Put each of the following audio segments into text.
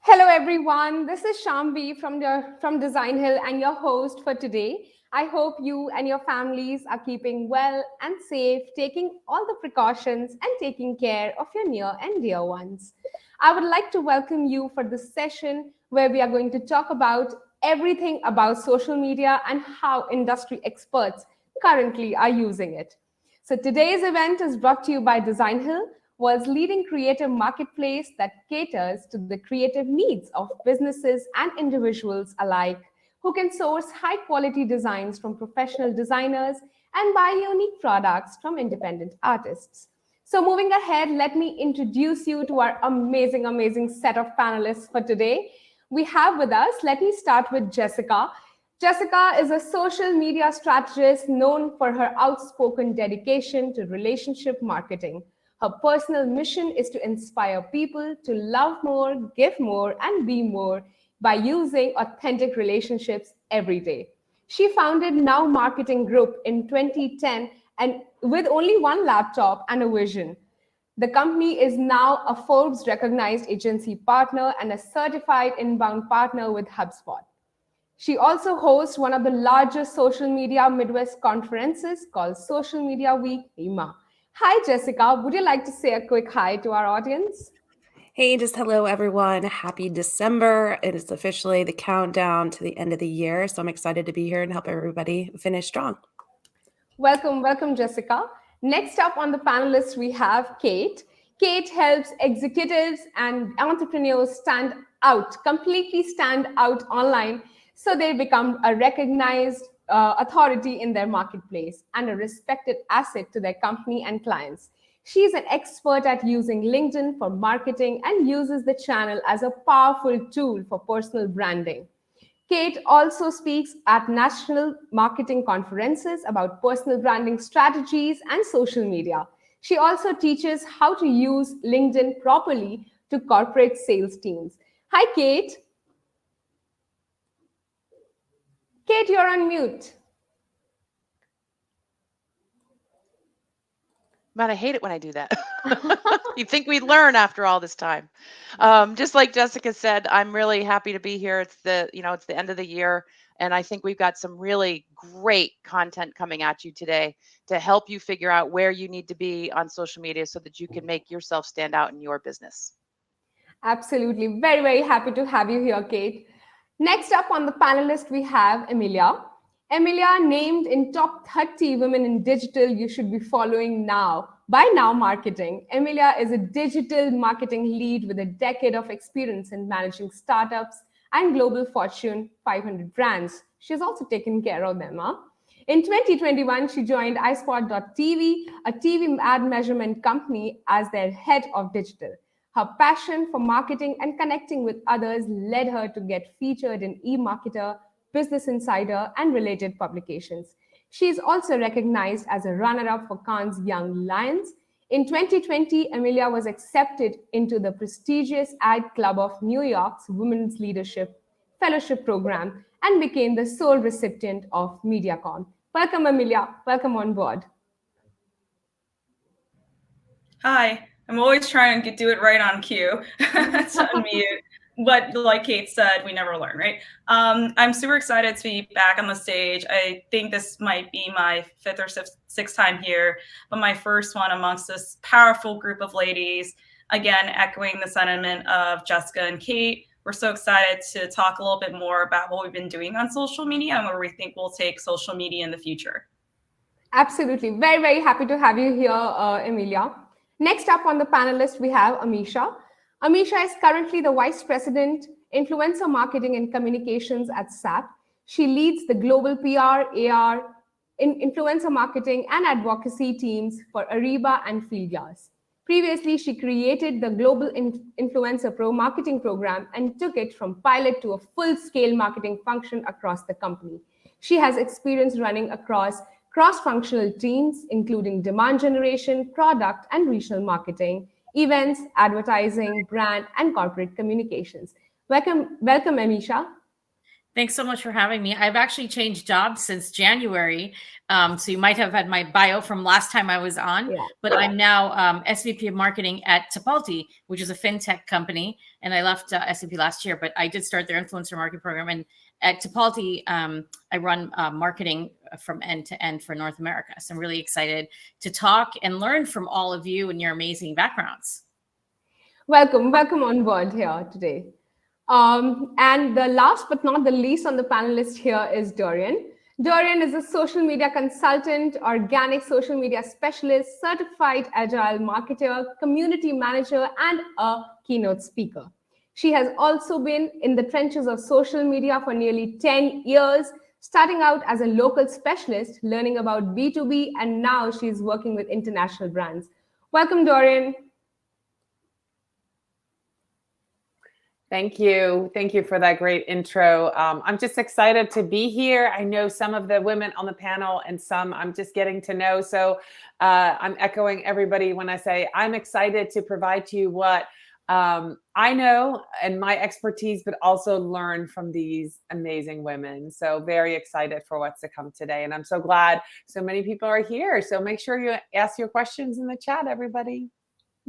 Hello, everyone. This is Shambhi from Designhill and your host for today. I hope you and your families are keeping well and safe, taking all the precautions and taking care of your near and dear ones. I would like to welcome you for this session where we are going to talk about everything about social media and how industry experts currently are using it. So today's event is brought to you by Designhill, world's leading creative marketplace that caters to the creative needs of businesses and individuals alike, who can source high quality designs from professional designers and buy unique products from independent artists. So, moving ahead, let me introduce you to our amazing set of panelists for today. We have with us, let me start with Jessica. Jessica is a social media strategist known for her outspoken dedication to relationship marketing. Her personal mission is to inspire people to love more, give more, and be more by using authentic relationships every day. She founded Now Marketing Group in 2010 and with only one laptop and a vision. The company is now a Forbes recognized agency partner and a certified inbound partner with HubSpot. She also hosts one of the largest social media Midwest conferences called Social Media Week EMA. Hi, Jessica. Would you like to say a quick hi to our audience? Hey, just hello, everyone. Happy December. It is officially the countdown to the end of the year. So I'm excited to be here and help everybody finish strong. Welcome, Jessica. Next up on the panelists, we have Kate. Kate helps executives and entrepreneurs completely stand out online so they become a recognized authority in their marketplace and a respected asset to their company and clients. She's an expert at using LinkedIn for marketing and uses the channel as a powerful tool for personal branding. Kate also speaks at national marketing conferences about personal branding strategies and social media. She also teaches how to use LinkedIn properly to corporate sales teams. Hi, Kate. Kate, you're on mute. Man, I hate it when I do that. You'd think we'd learn after all this time. Just like Jessica said, I'm really happy to be here. It's the end of the year, and I think we've got some really great content coming at you today to help you figure out where you need to be on social media so that you can make yourself stand out in your business. Absolutely. Very happy to have you here, Kate. Next up on the panelist, we have Amelia. Amelia, named in top 30 women in digital you should be following now by Now Marketing. Amelia is a digital marketing lead with a decade of experience in managing startups and global Fortune 500 brands. She's also taken care of them. In 2021, she joined iSpot.tv, a TV ad measurement company, as their head of digital. Her passion for marketing and connecting with others led her to get featured in eMarketer, Business Insider, and related publications. She is also recognized as a runner-up for Cannes Young Lions. In 2020, Amelia was accepted into the prestigious Ad Club of New York's Women's Leadership Fellowship Program and became the sole recipient of MediaCon. Welcome, Amelia. Welcome on board. Hi. I'm always trying to do it right on cue. It's unmute. But like Kate said, we never learn, right? I'm super excited to be back on the stage. I think this might be my fifth or sixth time here, but my first one amongst this powerful group of ladies. Again, echoing the sentiment of Jessica and Kate. We're so excited to talk a little bit more about what we've been doing on social media and where we think we'll take social media in the future. Absolutely. Very happy to have you here, Amelia. Next up on the panelist, we have Amisha. Amisha is currently the Vice President, Influencer Marketing and Communications at SAP. She leads the global PR, AR, influencer marketing and advocacy teams for Ariba and Fieldglass. Previously, she created the Global Influencer Pro marketing program and took it from pilot to a full-scale marketing function across the company. She has experience running across cross-functional teams, including demand generation, product and regional marketing, events, advertising, brand, and corporate communications. Welcome, Amisha. Thanks so much for having me. I've actually changed jobs since January. So you might have had my bio from last time I was on, but I'm now SVP of marketing at Tipalti, which is a fintech company. And I left SVP last year, but I did start their influencer marketing program. And at Tipalti, I run marketing from end to end for North America. So I'm really excited to talk and learn from all of you and your amazing backgrounds. Welcome on board here today. And the last but not the least on the panel list here is Dorian. Dorian is a social media consultant, organic social media specialist, certified agile marketer, community manager, and a keynote speaker. She has also been in the trenches of social media for nearly 10 years, starting out as a local specialist, learning about B2B, and now she's working with international brands. Welcome, Dorian. Thank you. Thank you for that great intro. I'm just excited to be here. I know some of the women on the panel and some I'm just getting to know. So I'm echoing everybody when I say I'm excited to provide to you what I know and my expertise, but also learn from these amazing women. So very excited for what's to come today. And I'm so glad so many people are here. So make sure you ask your questions in the chat, everybody.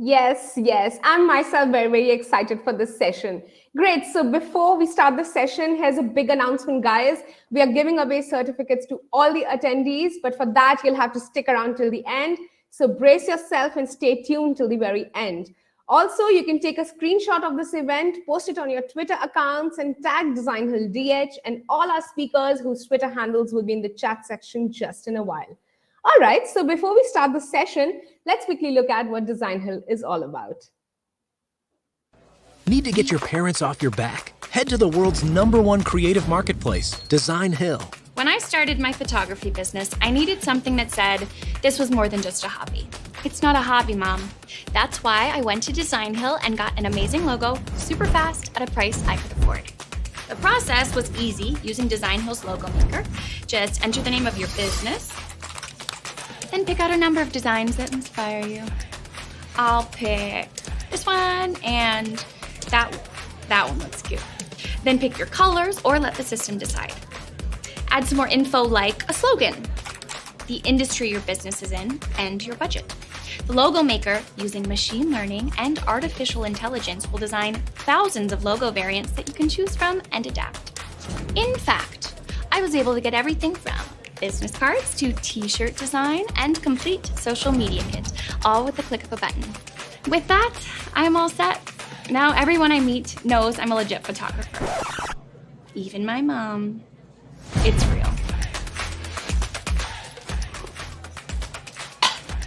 Yes. I'm myself very excited for this session. Great. So before we start the session, here's a big announcement, guys. We are giving away certificates to all the attendees, but for that, you'll have to stick around till the end. So brace yourself and stay tuned till the very end. Also, you can take a screenshot of this event, post it on your Twitter accounts, and tag Designhill DH, and all our speakers whose Twitter handles will be in the chat section just in a while. All right, so before we start the session, let's quickly look at what Designhill is all about. Need to get your parents off your back? Head to the world's #1 creative marketplace, Designhill. When I started my photography business, I needed something that said, this was more than just a hobby. It's not a hobby, Mom. That's why I went to Designhill and got an amazing logo super fast at a price I could afford. The process was easy using Designhill's logo maker. Just enter the name of your business, then pick out a number of designs that inspire you. I'll pick this one and that one looks cute. Then pick your colors or let the system decide. Add some more info like a slogan, the industry your business is in, and your budget. The logo maker, using machine learning and artificial intelligence, will design thousands of logo variants that you can choose from and adapt. In fact, I was able to get everything from business cards to t-shirt design and complete social media kit, all with the click of a button. With that, I'm all set. Now everyone I meet knows I'm a legit photographer. Even my mom. It's real.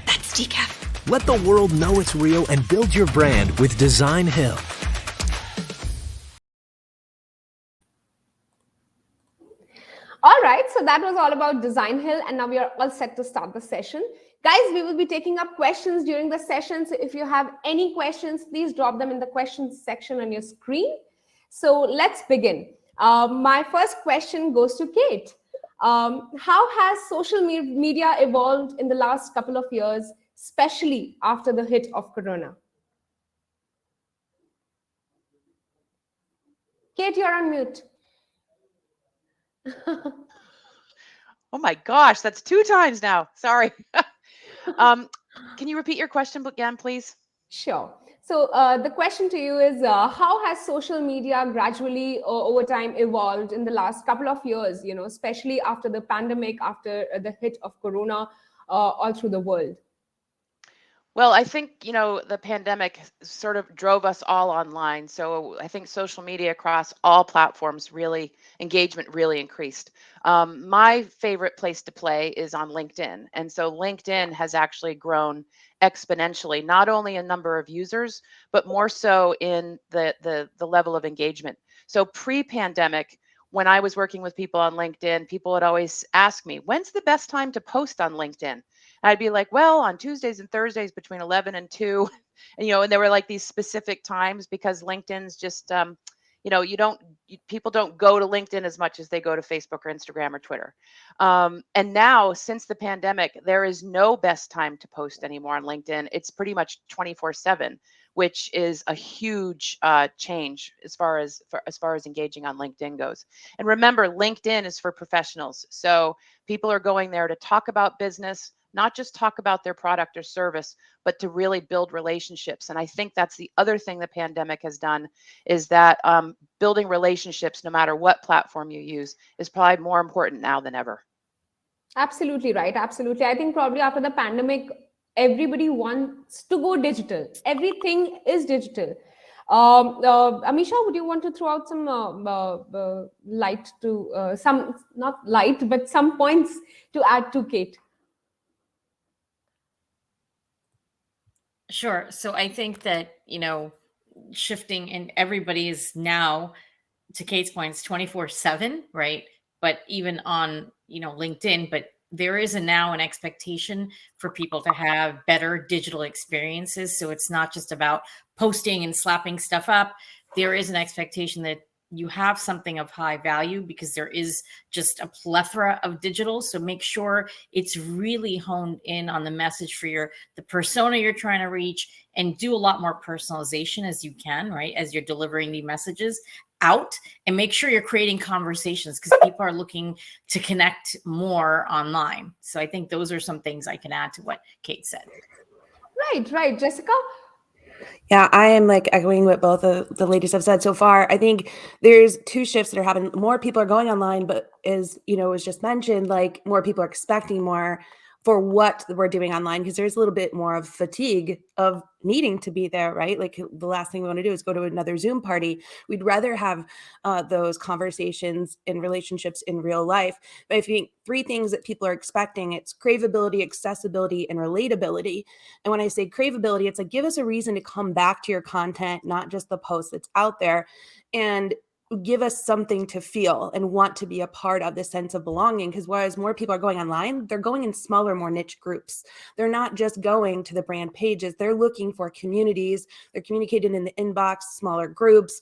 That's decaf. Let the world know it's real and build your brand with Designhill. All right, so that was all about Designhill, and now we are all set to start the session. Guys, we will be taking up questions during the session, so if you have any questions, please drop them in the questions section on your screen. So let's begin. My first question goes to Kate. How has social media evolved in the last couple of years, especially after the hit of Corona? Kate, you're on mute. Oh my gosh, that's 2 times now. Sorry. Can you repeat your question again, please? Sure. So the question to you is, how has social media gradually over time evolved in the last couple of years, especially after the pandemic, after the hit of Corona all through the world? Well, I think, the pandemic sort of drove us all online. So I think social media across all platforms engagement really increased. My favorite place to play is on LinkedIn. And so LinkedIn has actually grown exponentially, not only in number of users, but more so in the level of engagement. So pre-pandemic, when I was working with people on LinkedIn, people would always ask me, when's the best time to post on LinkedIn? I'd be like, well, on Tuesdays and Thursdays between 11 and 2, and there were like these specific times because LinkedIn's just, people don't go to LinkedIn as much as they go to Facebook or Instagram or Twitter. And now, since the pandemic, there is no best time to post anymore on LinkedIn. It's pretty much 24/7, which is a huge change as far as engaging on LinkedIn goes. And remember, LinkedIn is for professionals. So people are going there to talk about business, not just talk about their product or service, but to really build relationships. And I think that's the other thing the pandemic has done, is that building relationships, no matter what platform you use, is probably more important now than ever. Absolutely right. Absolutely. I think probably after the pandemic, everybody wants to go digital. Everything is digital. Amisha, would you want to throw out some light to some, not light, but some points to add to Kate? Sure. So I think that, shifting, and everybody is now, to Kate's point, it's 24/7, right? But even on, LinkedIn, but there is now an expectation for people to have better digital experiences. So it's not just about posting and slapping stuff up. There is an expectation that you have something of high value, because there is just a plethora of digital. So make sure it's really honed in on the message for the persona you're trying to reach, and do a lot more personalization as you can, right? As you're delivering the messages out, and make sure you're creating conversations, because people are looking to connect more online. So I think those are some things I can add to what Kate said. Right. Jessica? Yeah, I am like echoing what both of the ladies have said so far. I think there's two shifts that are happening. More people are going online, but as was just mentioned, like more people are expecting more for what we're doing online, because there's a little bit more of fatigue of needing to be there, right? Like the last thing we want to do is go to another Zoom party. We'd rather have those conversations and relationships in real life. But I think three things that people are expecting: it's craveability, accessibility, and relatability. And when I say craveability, it's like, give us a reason to come back to your content, not just the post that's out there, and give us something to feel and want to be a part of, this sense of belonging. Because whereas more people are going online, they're going in smaller, more niche groups. They're not just going to the brand pages. They're looking for communities. They're communicating in the inbox, smaller groups,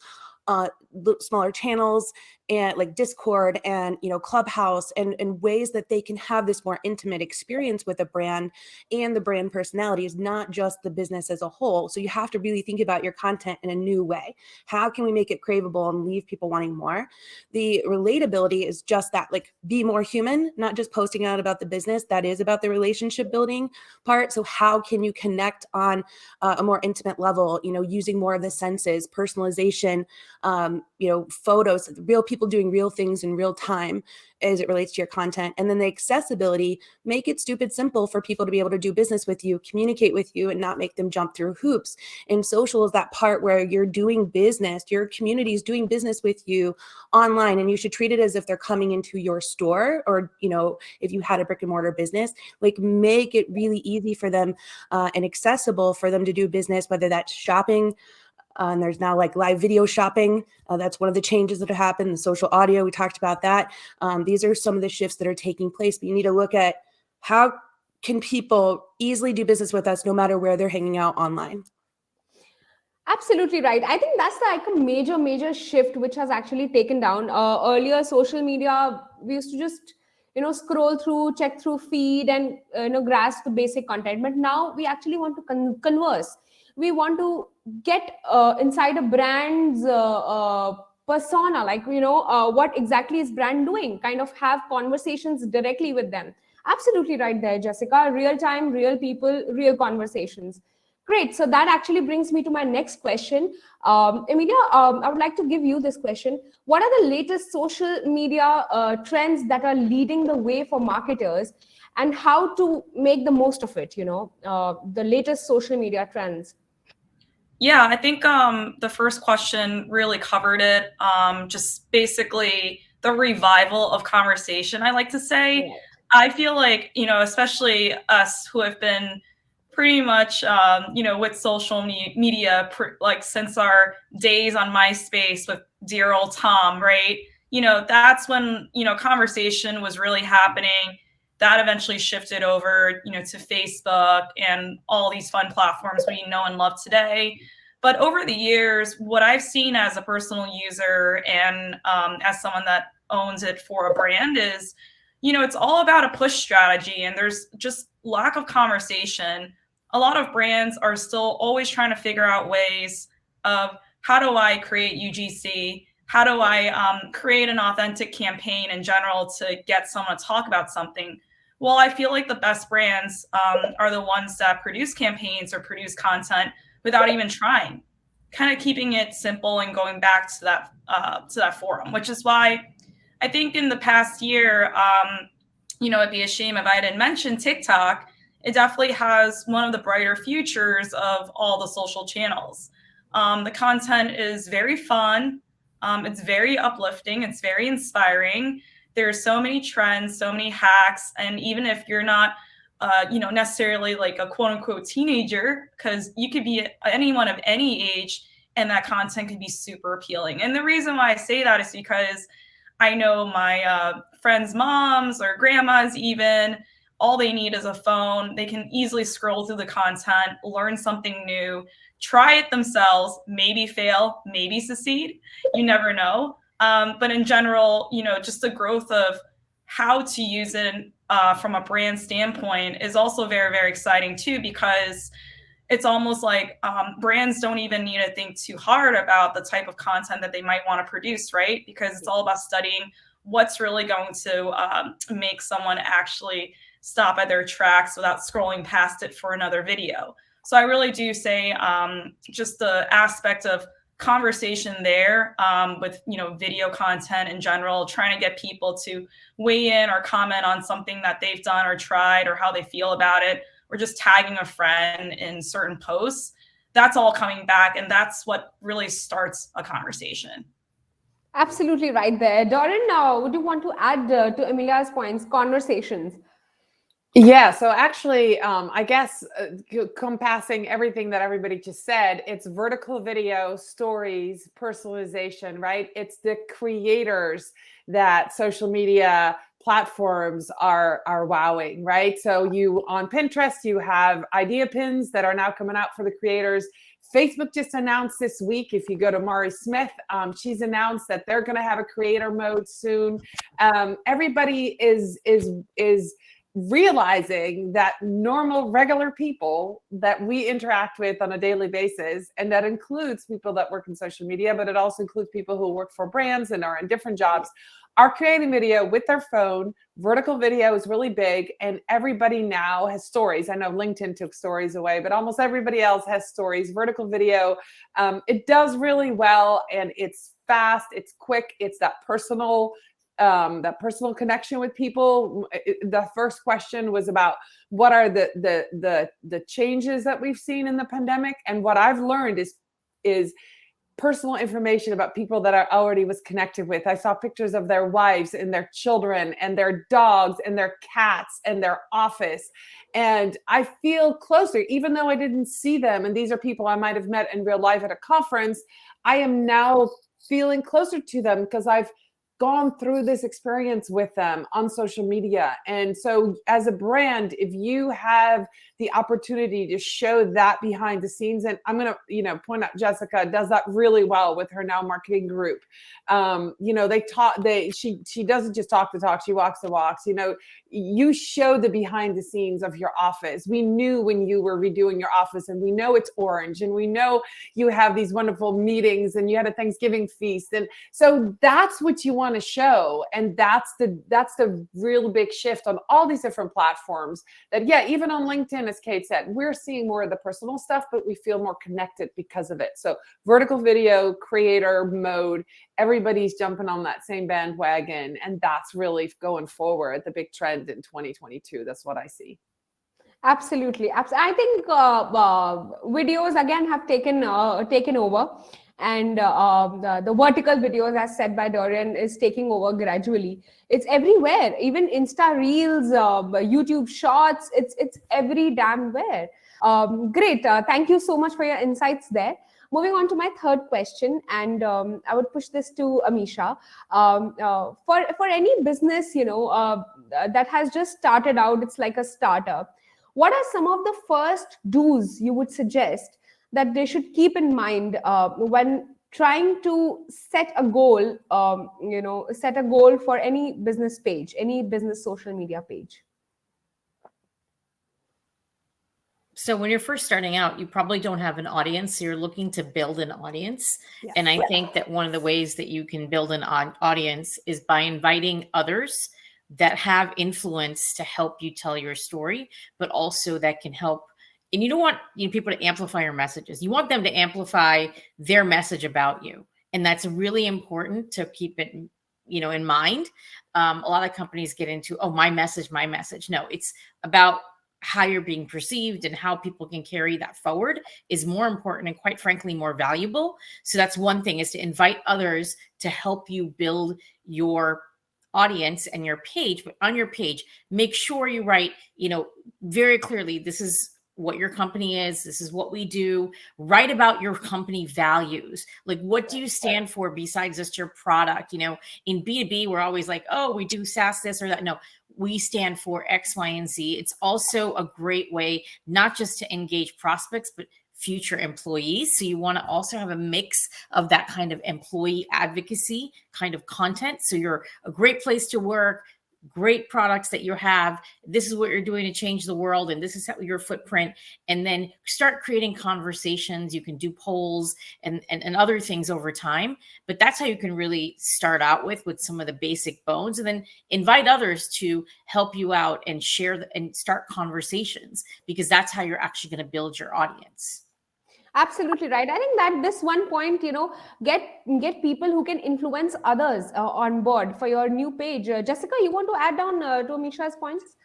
smaller channels, and like Discord and Clubhouse, and ways that they can have this more intimate experience with a brand, and the brand personality is not just the business as a whole. So you have to really think about your content in a new way. How can we make it craveable and leave people wanting more? The relatability is just that, like, be more human, not just posting out about the business. That is about the relationship building part. So how can you connect on a more intimate level, using more of the senses, personalization, photos, real people doing real things in real time as it relates to your content. And then the accessibility, make it stupid simple for people to be able to do business with you, communicate with you, and not make them jump through hoops. And social is that part where you're doing business, your community is doing business with you online, and you should treat it as if they're coming into your store, or, if you had a brick and mortar business, like make it really easy for them and accessible for them to do business, whether that's shopping. And there's now like live video shopping. That's one of the changes that have happened. The social audio, we talked about that. These are some of the shifts that are taking place. But you need to look at how can people easily do business with us no matter where they're hanging out online. Absolutely right. I think that's like a major shift which has actually taken down. Earlier, social media, we used to just scroll through, check through feed, and grasp the basic content. But now we actually want to converse. We want to get inside a brand's persona, like what exactly is brand doing, kind of have conversations directly with them. Absolutely right there, Jessica. Real time, real people, real conversations. Great. So that actually brings me to my next question. Amelia, I would like to give you this question. What are the latest social media trends that are leading the way for marketers, and how to make the most of it, the latest social media trends? Yeah, I think the first question really covered it. Just basically the revival of conversation, I like to say. Yeah. I feel like, especially us who have been pretty much, with social media, like since our days on MySpace with dear old Tom, right? That's when, conversation was really happening. That eventually shifted over, to Facebook and all these fun platforms we know and love today. But over the years, what I've seen as a personal user and as someone that owns it for a brand is, it's all about a push strategy, and there's just lack of conversation. A lot of brands are still always trying to figure out ways of, how do I create UGC? How do I create an authentic campaign in general to get someone to talk about something? Well, I feel like the best brands are the ones that produce campaigns or produce content without even trying, kind of keeping it simple and going back to that forum, which is why I think in the past year, it'd be a shame if I didn't mention TikTok. It definitely has one of the brighter futures of all the social channels. The content is very fun. It's very uplifting. It's very inspiring. There's so many trends, so many hacks. And even if you're not, necessarily like a quote unquote teenager, because you could be anyone of any age and that content could be super appealing. And the reason why I say that is because I know my friends' moms or grandmas, even, all they need is a phone. They can easily scroll through the content, learn something new, try it themselves, maybe fail, maybe succeed. You never know. But in general, just the growth of how to use it from a brand standpoint is also very, very exciting too, because it's almost like brands don't even need to think too hard about the type of content that they might want to produce, right? Because it's all about studying what's really going to make someone actually stop at their tracks without scrolling past it for another video. So I really do say just the aspect of conversation there with video content in general, trying to get people to weigh in or comment on something that they've done or tried or how they feel about it, or just tagging a friend in certain posts. That's all coming back, and that's what really starts a conversation. Absolutely right there. Dorian, would you want to add to Amelia's points, conversations? Yeah, so actually, I guess compassing everything that everybody just said, it's vertical video, stories, personalization, right? It's the creators that social media platforms are wowing, right? So you on Pinterest, you have idea pins that are now coming out for the creators. Facebook just announced this week, if you go to Mari Smith, she's announced that they're going to have a creator mode soon. Everybody is realizing that normal, regular people that we interact with on a daily basis, and that includes people that work in social media, but it also includes people who work for brands and are in different jobs, are creating video with their phone. Vertical video is really big, and everybody now has stories. I know LinkedIn took stories away, but almost everybody else has stories. Vertical video, it does really well, and it's fast, it's quick, it's that personal connection with people. The first question was about what are the changes that we've seen in the pandemic, and what I've learned is personal information about people that I already was connected with. I saw pictures of their wives and their children and their dogs and their cats and their office, and I feel closer, even though I didn't see them. And these are people I might have met in real life at a conference. I am now feeling closer to them because I've gone through this experience with them on social media. And so as a brand, if you have the opportunity to show that behind the scenes, and I'm going to, point out Jessica does that really well with her Now Marketing group. She doesn't just talk the talk, she walks the walks. You show the behind the scenes of your office. We knew when you were redoing your office, and we know it's orange, and we know you have these wonderful meetings, and you had a Thanksgiving feast. And so that's what you want to show. And that's the real big shift on all these different platforms, that even on LinkedIn, as Kate said, we're seeing more of the personal stuff, but we feel more connected because of it. So vertical video, creator mode, everybody's jumping on that same bandwagon, and that's really going forward the big trend in 2022. That's what I see. Absolutely. I think videos again have taken over, and the vertical videos, as said by Dorian, is taking over gradually. It's everywhere, even Insta Reels, YouTube Shorts. It's every damn where. Great. Thank you so much for your insights there. Moving on to my third question, and I would push this to Amisha. For any business, that has just started out, it's like a startup. What are some of the first do's you would suggest that they should keep in mind when trying to set a goal, set a goal for any business page, any business social media page? So when you're first starting out, you probably don't have an audience. So you're looking to build an audience. Yes. And I think that one of the ways that you can build an audience is by inviting others that have influence to help you tell your story, but also that can help. And you don't want people to amplify your messages. You want them to amplify their message about you. And that's really important to keep it, in mind. A lot of companies get into, oh, my message. No, it's about how you're being perceived, and how people can carry that forward is more important and, quite frankly, more valuable. So that's one thing, is to invite others to help you build your audience and your page. But on your page, make sure you write, very clearly, this is what your company is. This is what we do. Write about your company values. Like, what do you stand for besides just your product? In B2B, we're always like, oh, we do SaaS this or that. No, we stand for X, Y, and Z. It's also a great way, not just to engage prospects, but future employees. So you want to also have a mix of that kind of employee advocacy kind of content. So you're a great place to work, great products that you have. This is what you're doing to change the world, and this is your footprint. And then start creating conversations. You can do polls and other things over time, but that's how you can really start out with some of the basic bones, and then invite others to help you out and share and start conversations, because that's how you're actually going to build your audience. Absolutely right. I think that this one point, get people who can influence others on board for your new page. Jessica, you want to add on to Amisha's points?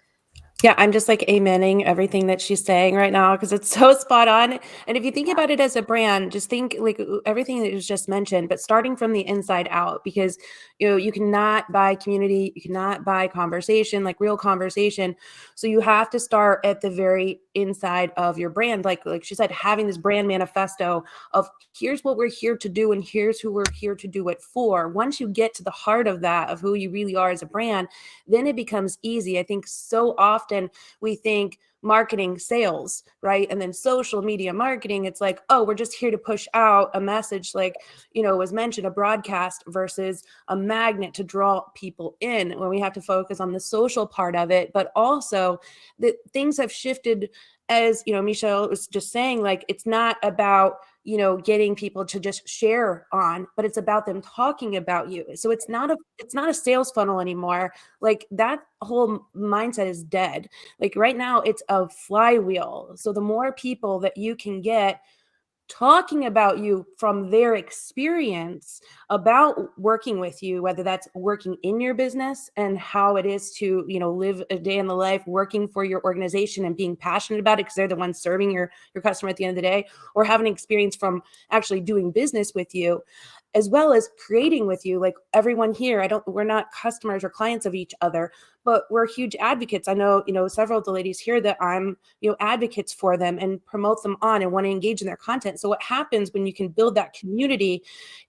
Yeah, I'm just like amening everything that she's saying right now, because it's so spot on. And if you think about it as a brand, just think like everything that was just mentioned, but starting from the inside out, because you cannot buy community, you cannot buy conversation, like real conversation. So you have to start at the very inside of your brand. Like she said, having this brand manifesto of here's what we're here to do and here's who we're here to do it for. Once you get to the heart of that, of who you really are as a brand, then it becomes easy. I think so often we think marketing, sales, right? And then social media marketing, it's like, oh, we're just here to push out a message, like, was mentioned, a broadcast versus a magnet to draw people in, when we have to focus on the social part of it. But also that things have shifted, as Michelle was just saying, like, it's not about getting people to just share on, but it's about them talking about you. So it's not a sales funnel anymore. Like, that whole mindset is dead. Like, right now it's a flywheel. So the more people that you can get talking about you from their experience about working with you, whether that's working in your business and how it is to, live a day in the life working for your organization and being passionate about it because they're the ones serving your customer at the end of the day, or having experience from actually doing business with you, as well as creating with you. Like, everyone here, we're not customers or clients of each other, but we're huge advocates. I know, several of the ladies here that I'm, advocates for them and promote them on and want to engage in their content. So what happens when you can build that community,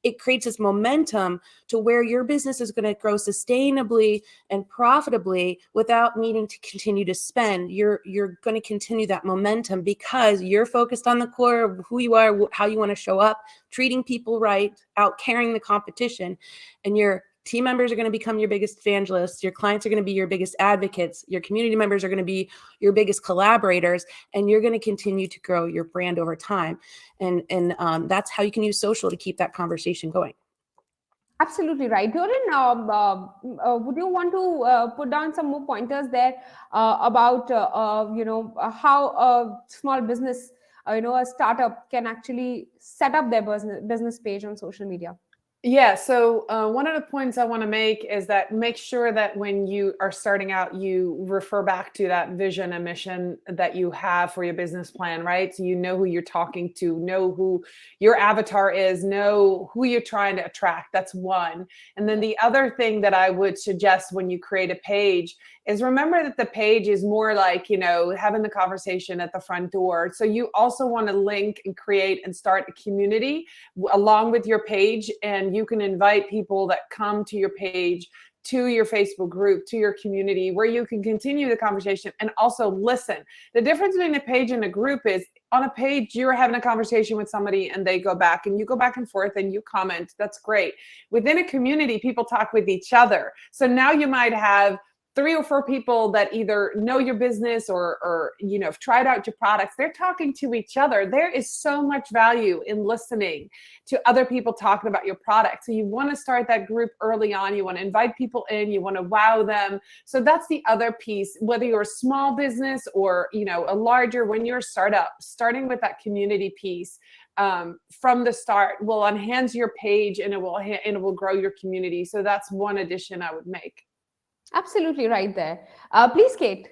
it creates this momentum to where your business is going to grow sustainably and profitably without needing to continue to spend. You're going to continue that momentum because you're focused on the core of who you are, how you want to show up, treating people right, out carrying the competition, and your team members are going to become your biggest evangelists. Your clients are going to be your biggest advocates. Your community members are going to be your biggest collaborators, and you're going to continue to grow your brand over time. And that's how you can use social to keep that conversation going. Absolutely right. Dorian, would you want to put down some more pointers there about, how a small business, a startup can actually set up their business page on social media? Yeah. So one of the points I want to make is that make sure that when you are starting out, you refer back to that vision and mission that you have for your business plan, right? So you know who you're talking to, know who your avatar is, know who you're trying to attract. That's one. And then the other thing that I would suggest when you create a page is remember that the page is more like, having the conversation at the front door. So you also want to link and create and start a community along with your page. And you can invite people that come to your page to your Facebook group, to your community, where you can continue the conversation and also listen. The difference between a page and a group is, on a page, you're having a conversation with somebody and they go back and you go back and forth and you comment. That's great. Within a community, people talk with each other. So now you might have 3 or 4 people that either know your business or you know, have tried out your products. They're talking to each other. There is so much value in listening to other people talking about your product. So you want to start that group early on. You want to invite people in. You want to wow them. So that's the other piece. Whether you're a small business or, you know, a larger, when you're a startup, starting with that community piece from the start will enhance your page, and it will grow your community. So that's one addition I would make. Absolutely right there. Please, Kate.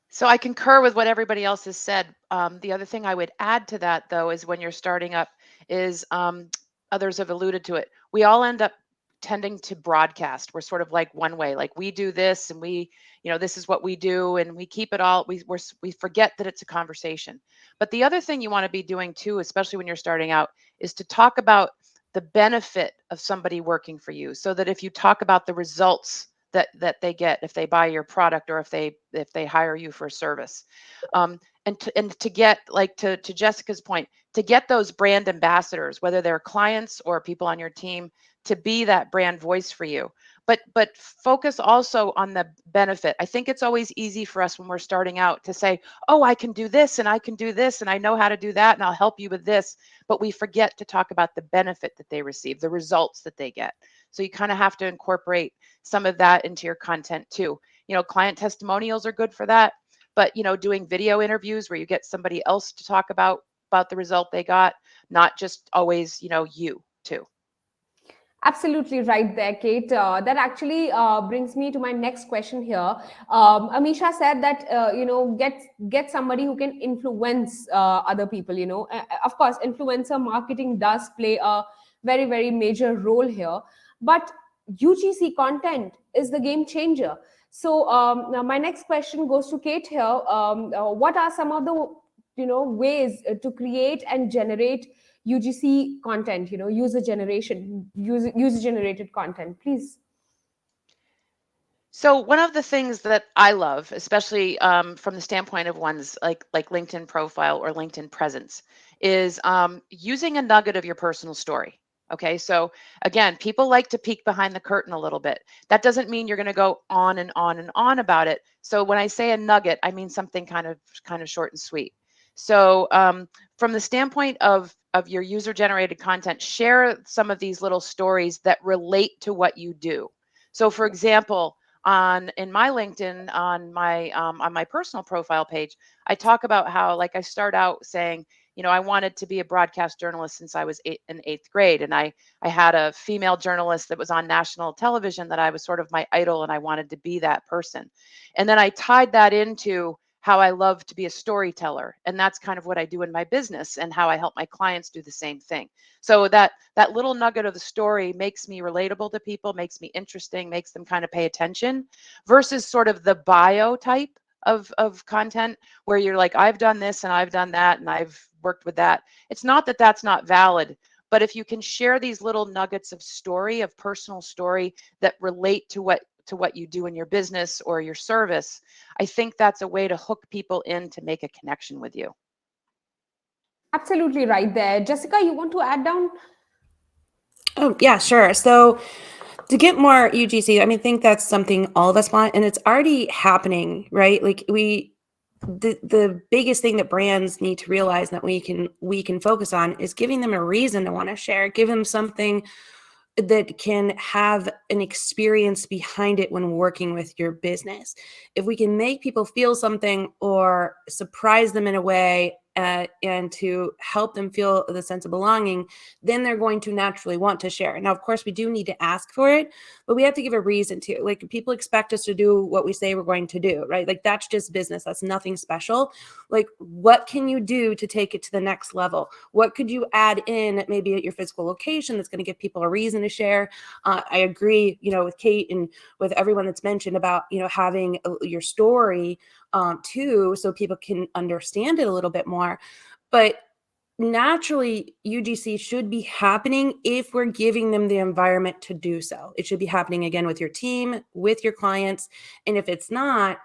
So I concur with what everybody else has said. The other thing I would add to that, though, is when you're starting up, is others have alluded to it. We all end up tending to broadcast. We're sort of like one way, like we do this and we, you know, this is what we do, and we keep it all. We forget that it's a conversation. But the other thing you want to be doing too, especially when you're starting out, is to talk about the benefit of somebody working for you, so that if you talk about the results that they get if they buy your product, or if they hire you for a service, and to get, like, to Jessica's point, to get those brand ambassadors, whether they're clients or people on your team, to be that brand voice for you. But focus also on the benefit. I think it's always easy for us when we're starting out to say, oh, I can do this and I can do this and I know how to do that and I'll help you with this. But we forget to talk about the benefit that they receive, the results that they get. So you kind of have to incorporate some of that into your content too. You know, client testimonials are good for that. But, you know, doing video interviews where you get somebody else to talk about the result they got, not just always, you know, you too. Absolutely right there, Kate. That actually brings me to my next question here. Amisha said that you know, get somebody who can influence other people. You know, of course, influencer marketing does play a very, very major role here, but UGC content is the game changer. So now my next question goes to Kate here. What are some of the, you know, ways to create and generate UGC content, you know, user generated content, please? So one of the things that I love, especially from the standpoint of one's like LinkedIn profile or LinkedIn presence, is using a nugget of your personal story. Okay, so again, people like to peek behind the curtain a little bit. That doesn't mean you're going to go on and on and on about it. So when I say a nugget, I mean something kind of short and sweet. So from the standpoint of your user generated content, share some of these little stories that relate to what you do. So for example, in my LinkedIn, on my personal profile page, I talk about how, like, I start out saying, you know, I wanted to be a broadcast journalist since I was in 8th grade. And I had a female journalist that was on national television that I was sort of my idol, and I wanted to be that person. And then I tied that into how I love to be a storyteller. And that's kind of what I do in my business, and how I help my clients do the same thing. So that little nugget of the story makes me relatable to people, makes me interesting, makes them kind of pay attention, versus sort of the bio type of content where you're like, I've done this and I've done that and I've worked with that. It's not that that's not valid, but if you can share these little nuggets of story, of personal story that relate to what you do in your business or your service, I think that's a way to hook people in to make a connection with you. Absolutely right there. Jessica, you want to add down? Oh, yeah, sure. So to get more UGC, I mean, I think that's something all of us want, and it's already happening, right? Like the biggest thing that brands need to realize that we can focus on is giving them a reason to want to share, give them something that can have an experience behind it when working with your business. If we can make people feel something or surprise them in a way, and to help them feel the sense of belonging, then they're going to naturally want to share. Now, of course, we do need to ask for it, but we have to give a reason to. Like, people expect us to do what we say we're going to do, right? Like, that's just business. That's nothing special. Like, what can you do to take it to the next level? What could you add in maybe at your physical location that's going to give people a reason to share? I agree, you know, with Kate and with everyone that's mentioned about, you know, having your story too, so people can understand it a little bit more. But naturally UGC should be happening if we're giving them the environment to do so. It should be happening again with your team, with your clients. And if it's not,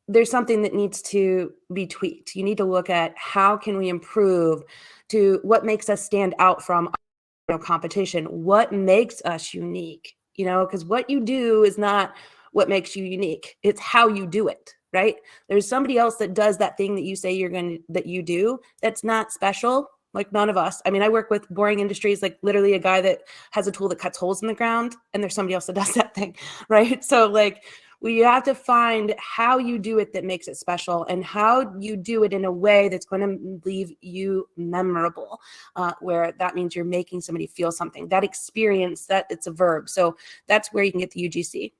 there's something that needs to be tweaked. You need to look at how can we improve to what makes us stand out from competition, what makes us unique, because what you do is not what makes you unique. It's how you do it, right? There's somebody else that does that thing that you say that you do. That's not special. Like none of us. I mean, I work with boring industries, like literally a guy that has a tool that cuts holes in the ground, and there's somebody else that does that thing, right? So like, we have to find how you do it that makes it special, and how you do it in a way that's going to leave you memorable, where that means you're making somebody feel something. That experience, that it's a verb. So that's where you can get the UGC.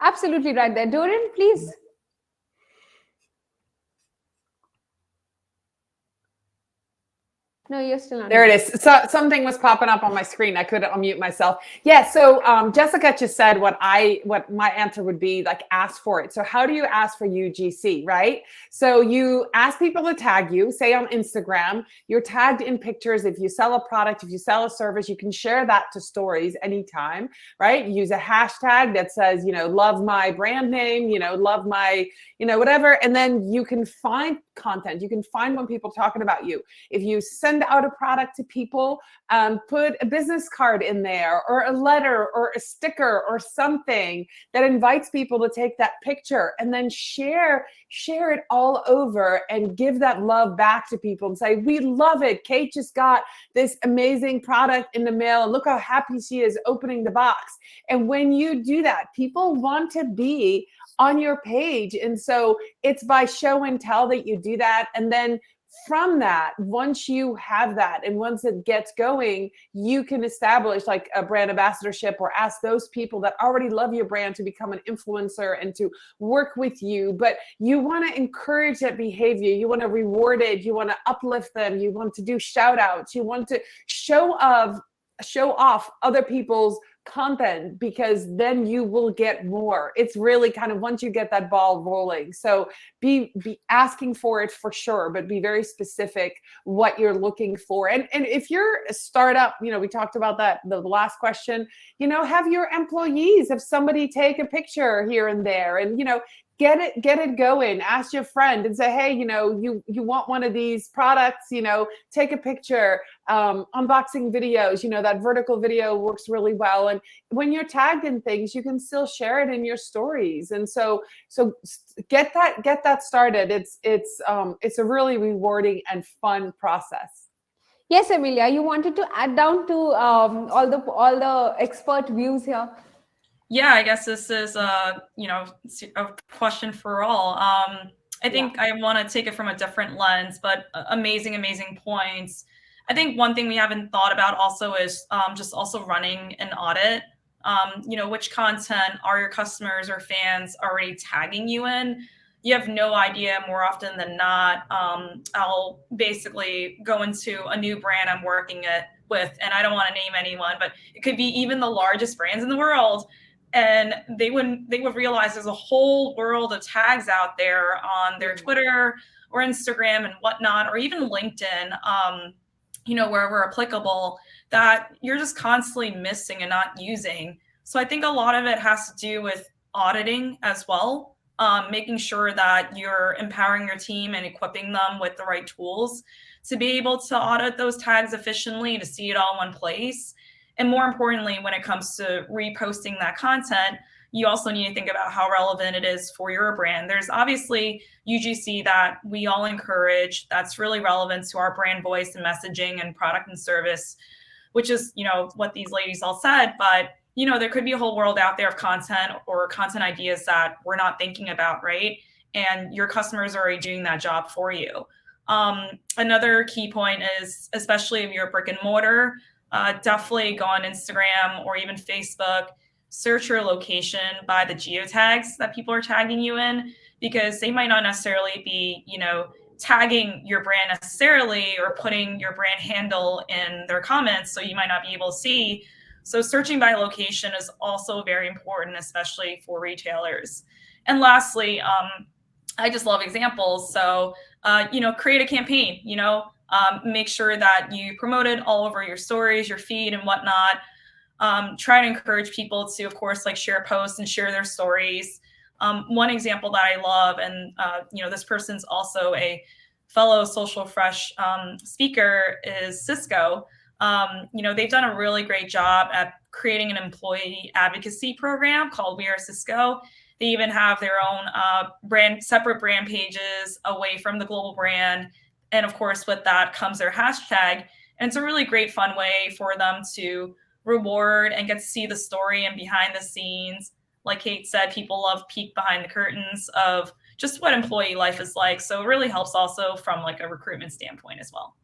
Absolutely right there. Dorian, please. No, you're still on. There it is. So something was popping up on my screen. I couldn't unmute myself. Yeah. So Jessica just said what my answer would be, like, ask for it. So how do you ask for UGC, right? So you ask people to tag you, say on Instagram, you're tagged in pictures. If you sell a product, if you sell a service, you can share that to stories anytime, right? Use a hashtag that says, love my brand name, love my, whatever. And then you can find content. You can find when people are talking about you. If you send out a product to people, put a business card in there, or a letter, or a sticker, or something that invites people to take that picture, and then share it all over and give that love back to people and say, we love it. Kate just got this amazing product in the mail, and look how happy she is opening the box. And when you do that, people want to be on your page. And so it's by show and tell that you do that. And then from that, once you have that, and once it gets going, you can establish like a brand ambassadorship, or ask those people that already love your brand to become an influencer and to work with you. But you want to encourage that behavior. You want to reward it. You want to uplift them. You want to do shout outs. You want to show off other people's content, because then you will get more. It's really kind of once you get that ball rolling. So be asking for it for sure, but be very specific what you're looking for. And if you're a startup, we talked about that, the last question, have your employees, have somebody take a picture here and there, and, get it going. Ask your friend and say, hey, you want one of these products, take a picture. Unboxing videos, that vertical video works really well. And when you're tagged in things, you can still share it in your stories. And so get that started. It's a really rewarding and fun process. Yes, Amelia, you wanted to add down to all the expert views here. Yeah, I guess this is a question for all. I think I want to take it from a different lens, but amazing points. I think one thing we haven't thought about also is just also running an audit. Which content are your customers or fans already tagging you in? You have no idea. More often than not, I'll basically go into a new brand I'm working with, and I don't want to name anyone, but it could be even the largest brands in the world. And they would realize there's a whole world of tags out there on their Twitter or Instagram and whatnot, or even LinkedIn, wherever applicable, that you're just constantly missing and not using. So I think a lot of it has to do with auditing as well, making sure that you're empowering your team and equipping them with the right tools to be able to audit those tags efficiently, to see it all in one place. And more importantly, when it comes to reposting that content, you also need to think about how relevant it is for your brand. There's obviously UGC that we all encourage that's really relevant to our brand voice and messaging and product and service, which is, what these ladies all said. But, there could be a whole world out there of content or content ideas that we're not thinking about, right? And your customers are already doing that job for you. Another key point is, especially if you're a brick and mortar, definitely go on Instagram or even Facebook, search your location by the geotags that people are tagging you in, because they might not necessarily be, tagging your brand necessarily or putting your brand handle in their comments. So you might not be able to see. So searching by location is also very important, especially for retailers. And lastly, I just love examples. So, create a campaign, Make sure that you promote it all over your stories, your feed, and whatnot. Try to encourage people to, of course, like share posts and share their stories. One example that I love, and this person's also a fellow Social Fresh speaker, is Cisco. They've done a really great job at creating an employee advocacy program called We Are Cisco. They even have their own separate brand pages away from the global brand. And of course, with that comes their hashtag. And it's a really great, fun way for them to reward and get to see the story and behind the scenes. Like Kate said, people love peek behind the curtains of just what employee life is like. So it really helps also from like a recruitment standpoint as well.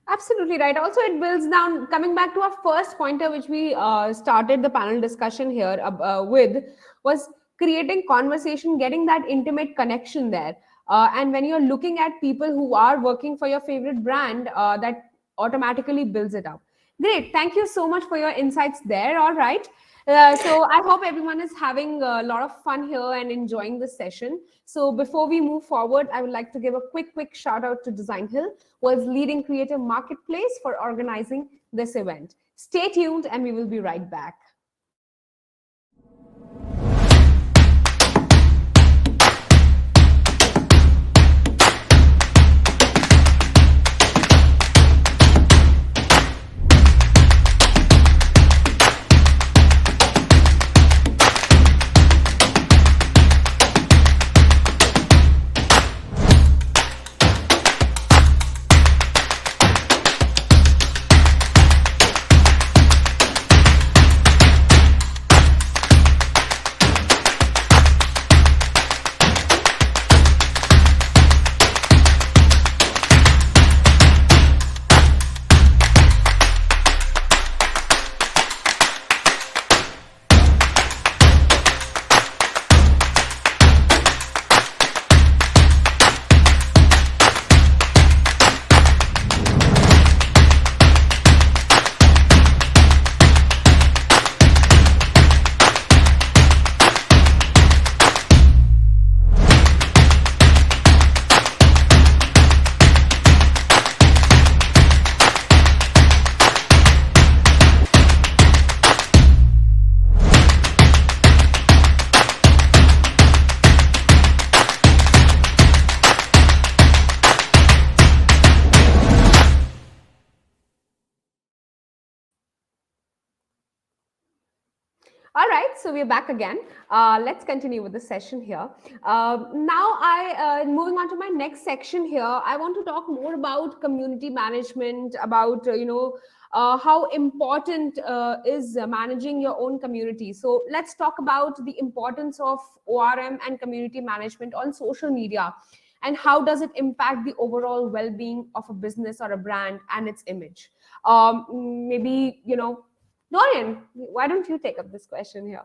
Absolutely right. Also, it builds down, coming back to our first pointer, which we started the panel discussion here with, was creating conversation, getting that intimate connection there. And when you're looking at people who are working for your favorite brand, that automatically builds it up. Great. Thank you so much for your insights there. All right. So I hope everyone is having a lot of fun here and enjoying this session. So before we move forward, I would like to give a quick shout out to Designhill, who is leading creative marketplace for organizing this event. Stay tuned and we will be right back. All right, so we're back again. Let's continue with the session here. Now, moving on to my next section here, I want to talk more about community management, about how important is managing your own community. So let's talk about the importance of ORM and community management on social media, and how does it impact the overall well-being of a business or a brand and its image. Maybe Dorian, why don't you take up this question here?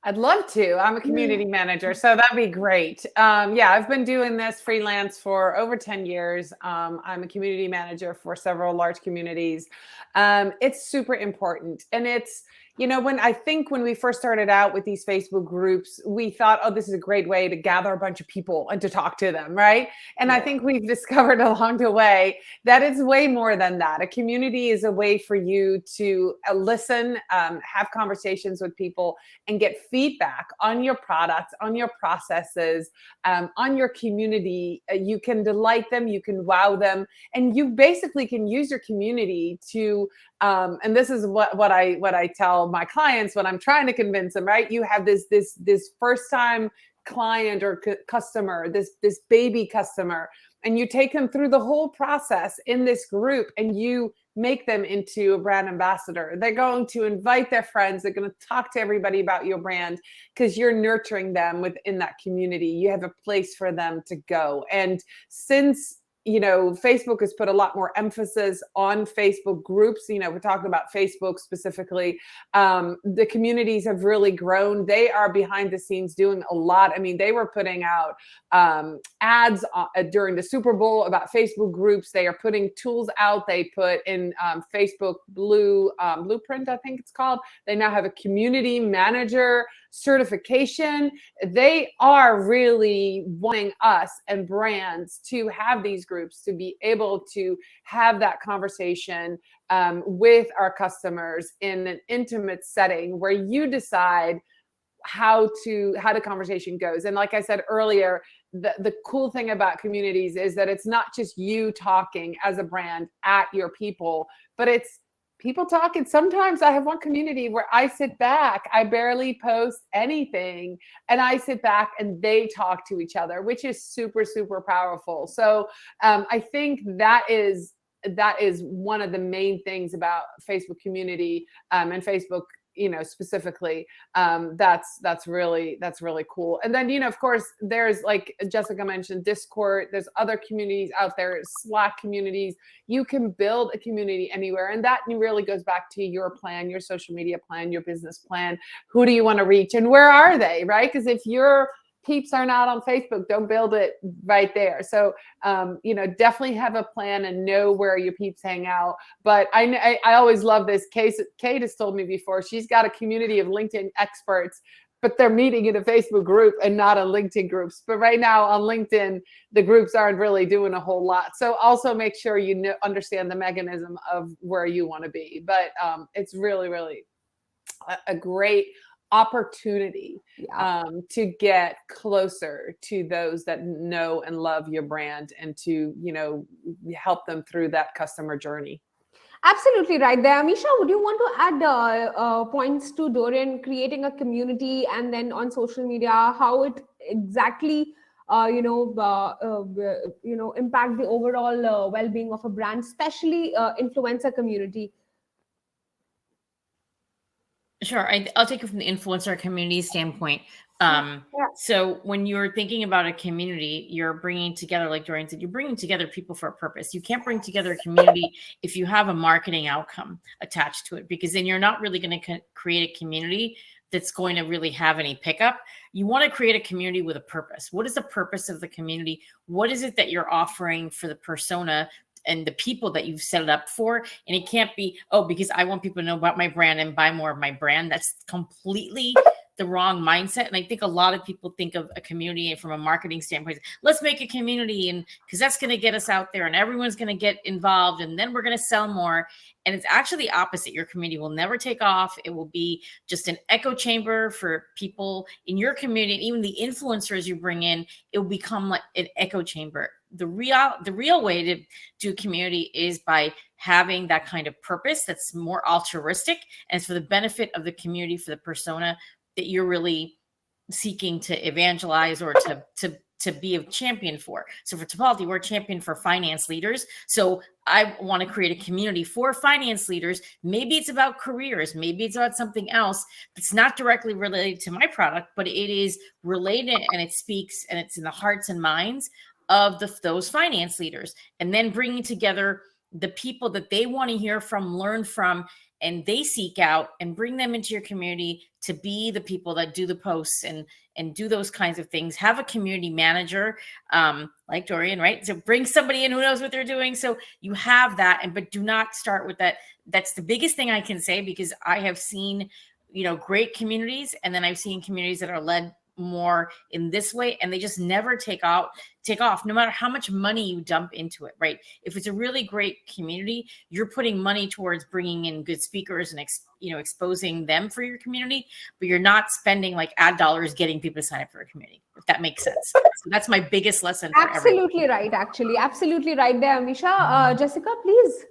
I'd love to. I'm a community manager, so that'd be great. Yeah, I've been doing this freelance for over 10 years. I'm a community manager for several large communities. It's super important. And it's, when we first started out with these Facebook groups, we thought, oh, this is a great way to gather a bunch of people and to talk to them, right? And I think we've discovered along the way that it's way more than that. A community is a way for you to listen, have conversations with people, and get feedback on your products, on your processes, on your community. You can delight them, you can wow them, and you basically can use your community to, and this is what I tell my clients when I'm trying to convince them, right? You have this first time client or customer, this baby customer, and you take them through the whole process in this group, and you make them into a brand ambassador. They're going to invite their friends. They're going to talk to everybody about your brand because you're nurturing them within that community. You have a place for them to go. And since Facebook has put a lot more emphasis on Facebook groups. We're talking about Facebook specifically. The communities have really grown. They are behind the scenes doing a lot. I mean, they were putting out ads during the Super Bowl about Facebook groups. They are putting tools out. They put in Facebook Blueprint, I think it's called. They now have a community manager certification. They are really wanting us and brands to have these groups, to be able to have that conversation with our customers in an intimate setting where you decide how the conversation goes. And like I said earlier, the cool thing about communities is that it's not just you talking as a brand at your people, but it's people talking. Sometimes I have one community where I sit back, I barely post anything, and I sit back and they talk to each other, which is super, super powerful. So I think that is one of the main things about Facebook community and Facebook, specifically, that's really cool. And then, of course, there's, like Jessica mentioned, Discord, there's other communities out there, Slack communities. You can build a community anywhere. And that really goes back to your plan, your social media plan, your business plan. Who do you want to reach and where are they, right? Because if your peeps are not on Facebook, don't build it right there. So, definitely have a plan and know where your peeps hang out. But I always love this. Kate has told me before, she's got a community of LinkedIn experts, but they're meeting in a Facebook group and not on LinkedIn groups. But right now on LinkedIn, the groups aren't really doing a whole lot. So also make sure you understand the mechanism of where you want to be. But it's really, really a great opportunity to get closer to those that know and love your brand and to help them through that customer journey. Absolutely right there. Amisha, would you want to add points to Dorian creating a community and then on social media, how it exactly impact the overall well-being of a brand, especially influencer community? Sure. I'll take it from the influencer community standpoint. So when you're thinking about a community, you're bringing together, like Dorian said, you're bringing together people for a purpose. You can't bring together a community if you have a marketing outcome attached to it, because then you're not really going to create a community that's going to really have any pickup. You want to create a community with a purpose. What is the purpose of the community? What is it that you're offering for the persona and the people that you've set it up for? And it can't be, because I want people to know about my brand and buy more of my brand. That's completely the wrong mindset. And I think a lot of people think of a community from a marketing standpoint. Let's make a community, and because that's going to get us out there and everyone's going to get involved and then we're going to sell more. And it's actually the opposite. Your community will never take off. It will be just an echo chamber for people in your community. And even the influencers you bring in, it will become like an echo chamber. The real way to do community is by having that kind of purpose that's more altruistic, and it's for the benefit of the community, for the persona that you're really seeking to evangelize or to be a champion for. So for Tipalti, we're a champion for finance leaders. So I want to create a community for finance leaders. Maybe it's about careers. Maybe it's about something else that's not directly related to my product, but it is related and it speaks and it's in the hearts and minds of those finance leaders. And then bringing together the people that they want to hear from, learn from, and they seek out, and bring them into your community to be the people that do the posts and do those kinds of things. Have a community manager like Dorian, right? So bring somebody in who knows what they're doing. So you have that, but do not start with that. That's the biggest thing I can say, because I have seen, great communities, and then I've seen communities that are led more in this way, and they just never take off, no matter how much money you dump into it, right? If it's a really great community, you're putting money towards bringing in good speakers and exposing them for your community, but you're not spending like ad dollars getting people to sign up for a community, if that makes sense. So that's my biggest lesson for Absolutely everyone. right, actually. Absolutely right there, Amisha. Jessica, please.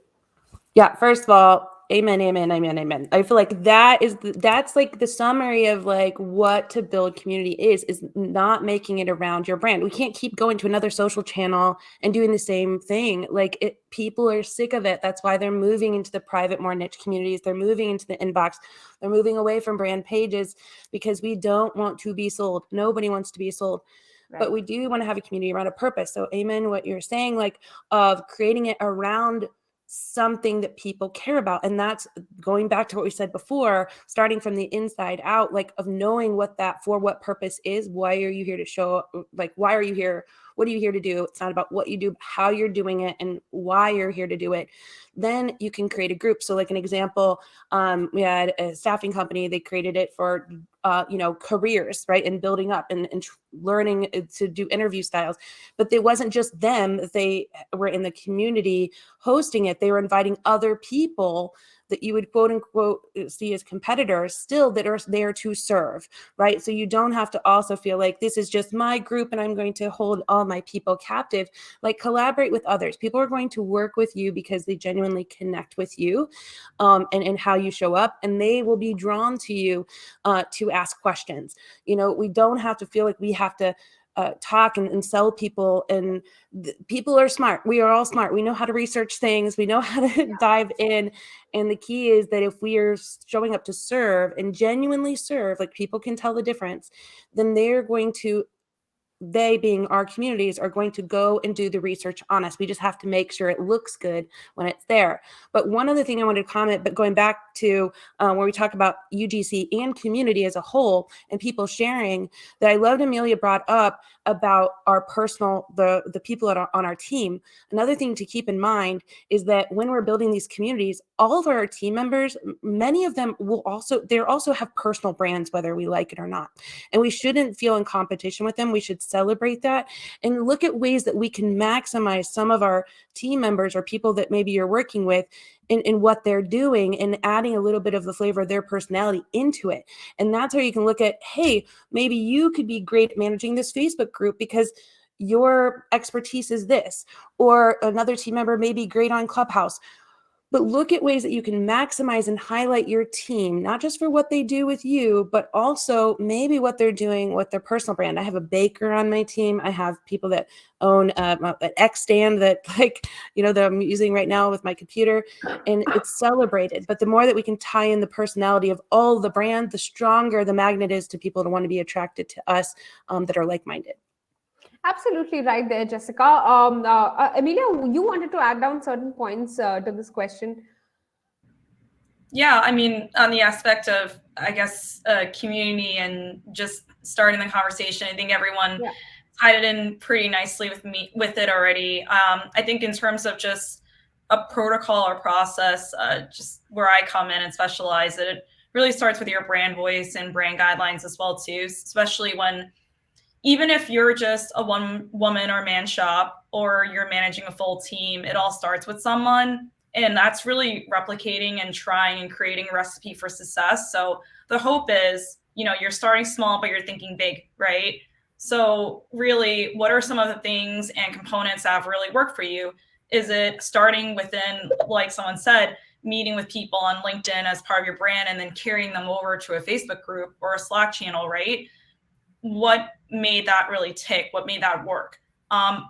Yeah, first of all, amen, amen, amen, amen. I feel like that's like the summary of like what to build community is not making it around your brand. We can't keep going to another social channel and doing the same thing. Like people are sick of it. That's why they're moving into the private, more niche communities. They're moving into the inbox. They're moving away from brand pages because we don't want to be sold. Nobody wants to be sold. Right. But we do want to have a community around a purpose. So amen, what you're saying, like of creating it around something that people care about. And that's going back to what we said before, starting from the inside out, like of knowing what purpose is. Why are you here to show, like, why are you here? what are you here to do? It's not about what you do, how you're doing it and why you're here to do it. Then you can create a group. So like an example, we had a staffing company, they created it for, careers, right? And building up and learning to do interview styles. But it wasn't just them. They were in the community hosting it. They were inviting other people that you would quote unquote see as competitors still that are there to serve, right? So you don't have to also feel like this is just my group and I'm going to hold all my people captive. Like collaborate with others. People are going to work with you because they genuinely connect with you and how you show up, and they will be drawn to you to ask questions. We don't have to feel like we have to talk and sell people, and people are smart. We are all smart. We know how to research things. We know how to dive in. And the key is that if we are showing up to serve and genuinely serve, like people can tell the difference, then they being our communities are going to go and do the research on us. We just have to make sure it looks good when it's there. But one other thing I wanted to comment, but going back to where we talk about UGC and community as a whole and people sharing, that I loved Amelia brought up about our personal, the people that are on our team. Another thing to keep in mind is that when we're building these communities, all of our team members, many of them they also have personal brands, whether we like it or not. And we shouldn't feel in competition with them. We should celebrate that and look at ways that we can maximize some of our team members or people that maybe you're working with in what they're doing and adding a little bit of the flavor of their personality into it. And that's where you can look at, hey, maybe you could be great at managing this Facebook group because your expertise is this, or another team member may be great on Clubhouse. But look at ways that you can maximize and highlight your team, not just for what they do with you, but also maybe what they're doing with their personal brand. I have a baker on my team. I have people that own an X stand that that I'm using right now with my computer, and it's celebrated. But the more that we can tie in the personality of all the brand, the stronger the magnet is to people to want to be attracted to us that are like-minded. Absolutely right there, Jessica. Amelia, you wanted to add down certain points to this question. Yeah, I mean, on the aspect of, I guess, community and just starting the conversation, I think everyone tied it in pretty nicely with it already. I think in terms of just a protocol or process, just where I come in and specialize, it really starts with your brand voice and brand guidelines as well too, especially when, even if you're just a one woman or man shop or you're managing a full team, it all starts with someone. And that's really replicating and trying and creating a recipe for success. So the hope is, you're starting small, but you're thinking big, right? So really, what are some of the things and components that have really worked for you? Is it starting within, like someone said, meeting with people on LinkedIn as part of your brand and then carrying them over to a Facebook group or a Slack channel, right? What made that really tick? What made that work?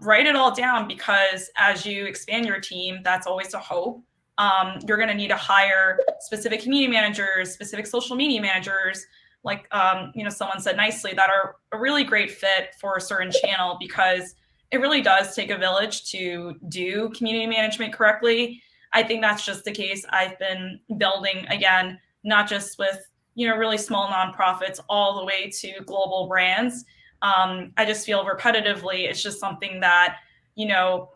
Write it all down, because as you expand your team, that's always a hope. You're going to need to hire specific community managers, specific social media managers, like someone said nicely, that are a really great fit for a certain channel, because it really does take a village to do community management correctly. I think that's just the case. I've been building, again, not just with really small nonprofits all the way to global brands. I just feel repetitively, it's just something that,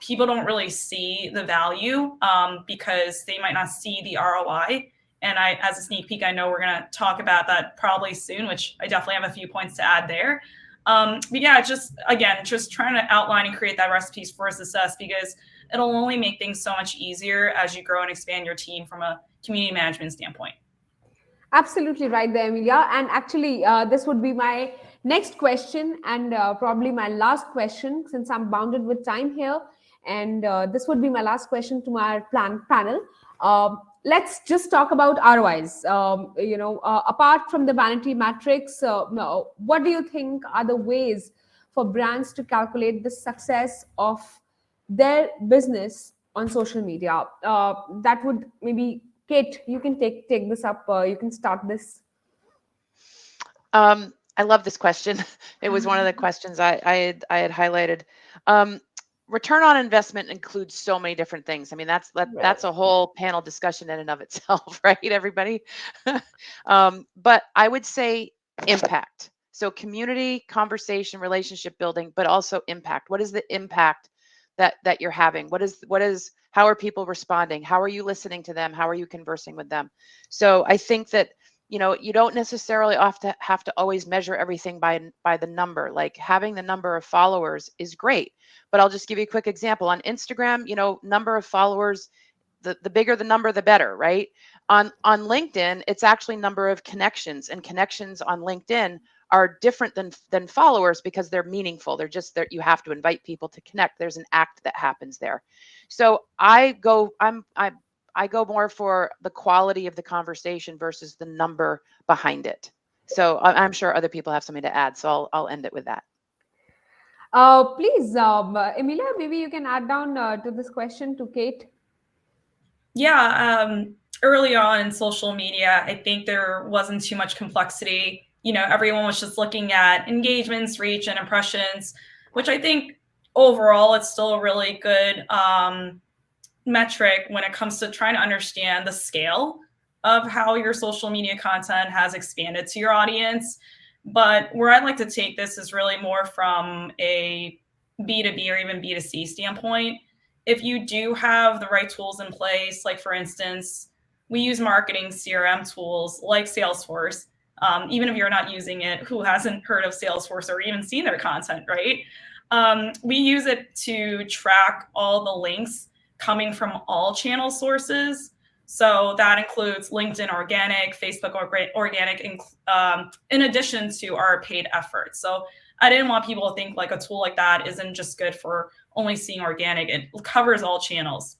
people don't really see the value because they might not see the ROI. And as a sneak peek, I know we're going to talk about that probably soon, which I definitely have a few points to add there. But yeah, just trying to outline and create that recipes for success, because it'll only make things so much easier as you grow and expand your team from a community management standpoint. Absolutely right there, Amelia. And actually, this would be my next question and probably my last question, since I'm bounded with time here. And this would be my last question to my panel. Let's just talk about ROIs. Apart from the vanity metrics, what do you think are the ways for brands to calculate the success of their business on social media? That would maybe, Kate, you can take this up. You can start this. I love this question. It was one of the questions I had highlighted. Return on investment includes so many different things. I mean, that's a whole panel discussion in and of itself, right, everybody? But I would say impact. So community, conversation, relationship building, but also impact. What is the impact that you're having? How are people responding? How are you listening to them? How are you conversing with them? So I think that, you don't necessarily have to always measure everything by the number. Like having the number of followers is great, but I'll just give you a quick example. On Instagram, number of followers, the bigger the number, the better, right? On LinkedIn, it's actually number of connections, and connections on LinkedIn are different than followers because they're meaningful. They're just there. You have to invite people to connect. There's an act that happens there. So I go more for the quality of the conversation versus the number behind it. So I'm sure other people have something to add. So I'll end it with that. Please, Emilia, maybe you can add down to this question to Kate. Yeah, early on in social media, I think there wasn't too much complexity. Everyone was just looking at engagements, reach, and impressions, which I think overall it's still a really good metric when it comes to trying to understand the scale of how your social media content has expanded to your audience. But where I'd like to take this is really more from a B2B or even B2C standpoint. If you do have the right tools in place, like for instance, we use marketing CRM tools like Salesforce. Even if you're not using it, who hasn't heard of Salesforce or even seen their content, right? We use it to track all the links coming from all channel sources. So that includes LinkedIn organic, Facebook organic, in addition to our paid efforts. So I didn't want people to think like a tool like that isn't just good for only seeing organic. It covers all channels.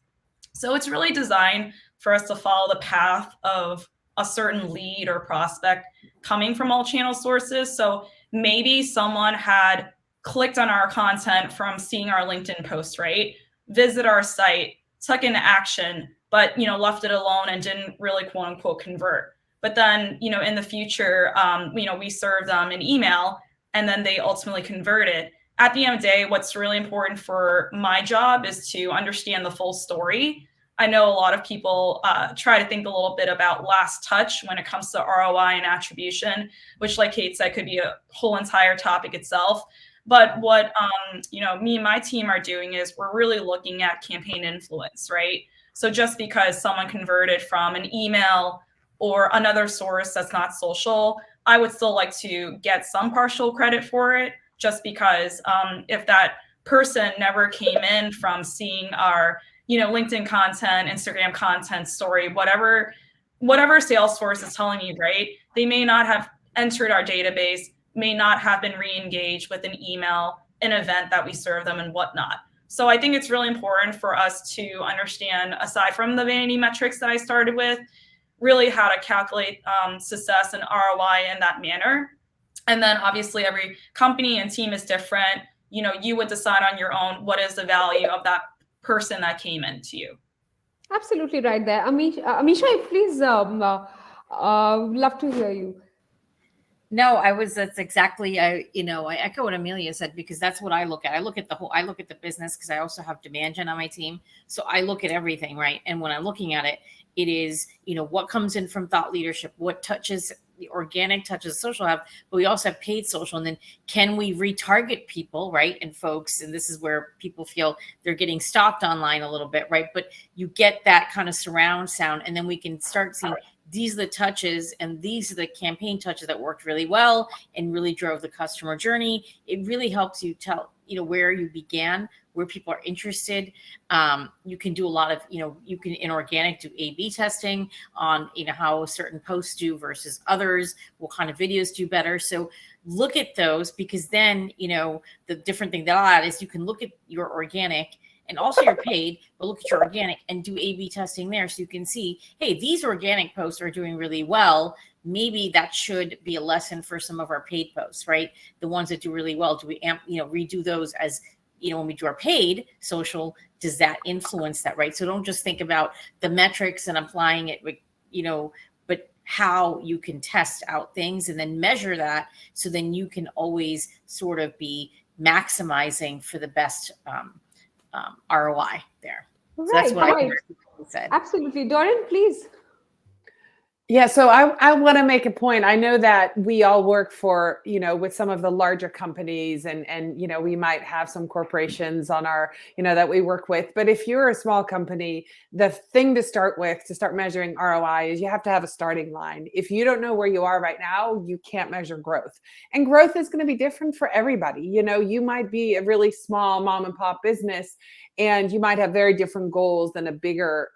So it's really designed for us to follow the path of a certain lead or prospect coming from all channel sources. So maybe someone had clicked on our content from seeing our LinkedIn post, right? Visit our site, took an action, but left it alone and didn't really quote unquote convert. But then, in the future, we serve them an email and then they ultimately converted. At the end of the day, what's really important for my job is to understand the full story. I know a lot of people try to think a little bit about last touch when it comes to ROI and attribution, which, like Kate said, could be a whole entire topic itself. But what me and my team are doing is we're really looking at campaign influence, right? So just because someone converted from an email or another source that's not social, I would still like to get some partial credit for it, just because if that person never came in from seeing our LinkedIn content, Instagram content, story, whatever Salesforce is telling you, right? They may not have entered our database, may not have been re-engaged with an email, an event that we serve them and whatnot. So I think it's really important for us to understand, aside from the vanity metrics that I started with, really how to calculate success and ROI in that manner. And then obviously every company and team is different. You would decide on your own what is the value of that person that came into you. Absolutely right there. Amisha, please, love to hear you. No, that's exactly, I echo what Amelia said, because that's what I look at. I look at the business, because I also have demand gen on my team. So I look at everything, right? And when I'm looking at it, it is, what comes in from thought leadership, what touches the organic touches social have, but we also have paid social. And then can we retarget people, right? And folks, and this is where people feel they're getting stalked online a little bit, right? But you get that kind of surround sound, and then we can start seeing these are the touches and these are the campaign touches that worked really well and really drove the customer journey. It really helps you tell, where you began, where people are interested. You can do a lot of, you can in organic do A/B testing on, how certain posts do versus others, what kind of videos do better. So look at those, because then, the different thing that I'll add is you can look at your organic and also your paid, but look at your organic and do A/B testing there, so you can see, hey, these organic posts are doing really well. Maybe that should be a lesson for some of our paid posts, right? The ones that do really well, do we redo those as, when we do our paid social, does that influence that, right? So don't just think about the metrics and applying it, but how you can test out things and then measure that, so then you can always sort of be maximizing for the best ROI there. So that's what I said. Absolutely. Dorian, please. Yeah, so I want to make a point. I know that we all work for, with some of the larger companies and we might have some corporations on our, that we work with. But if you're a small company, the thing to start with to start measuring ROI is you have to have a starting line. If you don't know where you are right now, you can't measure growth. And growth is going to be different for everybody. You might be a really small mom and pop business and you might have very different goals than a bigger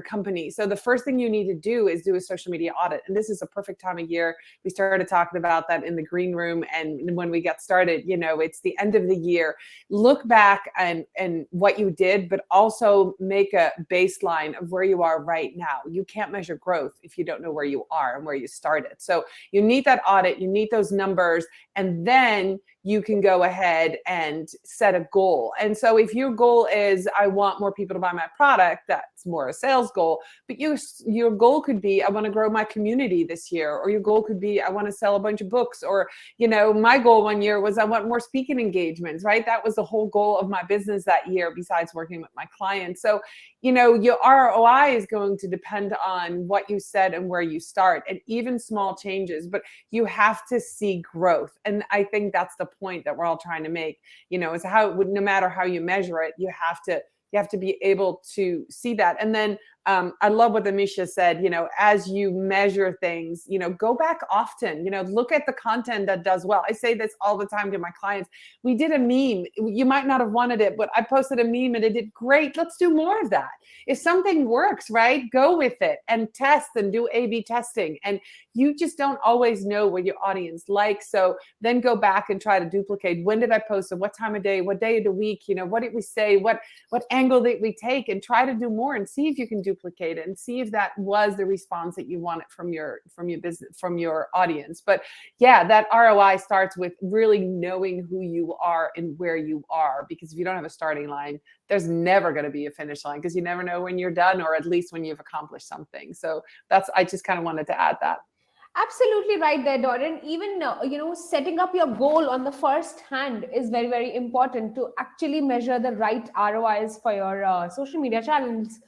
company. So the first thing you need to do is do a social media audit. And this is a perfect time of year. We started talking about that in the green room. And when we got started, it's the end of the year. Look back and what you did, but also make a baseline of where you are right now. You can't measure growth if you don't know where you are and where you started. So you need that audit, you need those numbers, and then you can go ahead and set a goal. And so if your goal is, I want more people to buy my product, that's more a sales goal. But your goal could be, I want to grow my community this year. Or your goal could be, I want to sell a bunch of books. Or, my goal one year was I want more speaking engagements, right? That was the whole goal of my business that year, besides working with my clients. So, your ROI is going to depend on what you said and where you start, and even small changes, but you have to see growth. And I think that's the point that we're all trying to make, is how, no matter how you measure it, you have to be able to see that. And then I love what Amisha said, as you measure things, go back often, look at the content that does well. I say this all the time to my clients. We did a meme. You might not have wanted it, but I posted a meme and it did great. Let's do more of that. If something works, right, go with it and test and do A/B testing. And you just don't always know what your audience likes. So then go back and try to duplicate. When did I post it? What time of day? What day of the week? What did we say? What angle did we take? And try to do more and see if you can duplicate it and see if that was the response that you wanted from your business, from your audience. But yeah, that ROI starts with really knowing who you are and where you are, because if you don't have a starting line, there's never going to be a finish line, because you never know when you're done, or at least when you've accomplished something. So I just kind of wanted to add that. Absolutely right there, Dorian. Even, setting up your goal on the first hand is very, very important to actually measure the right ROIs for your social media channels.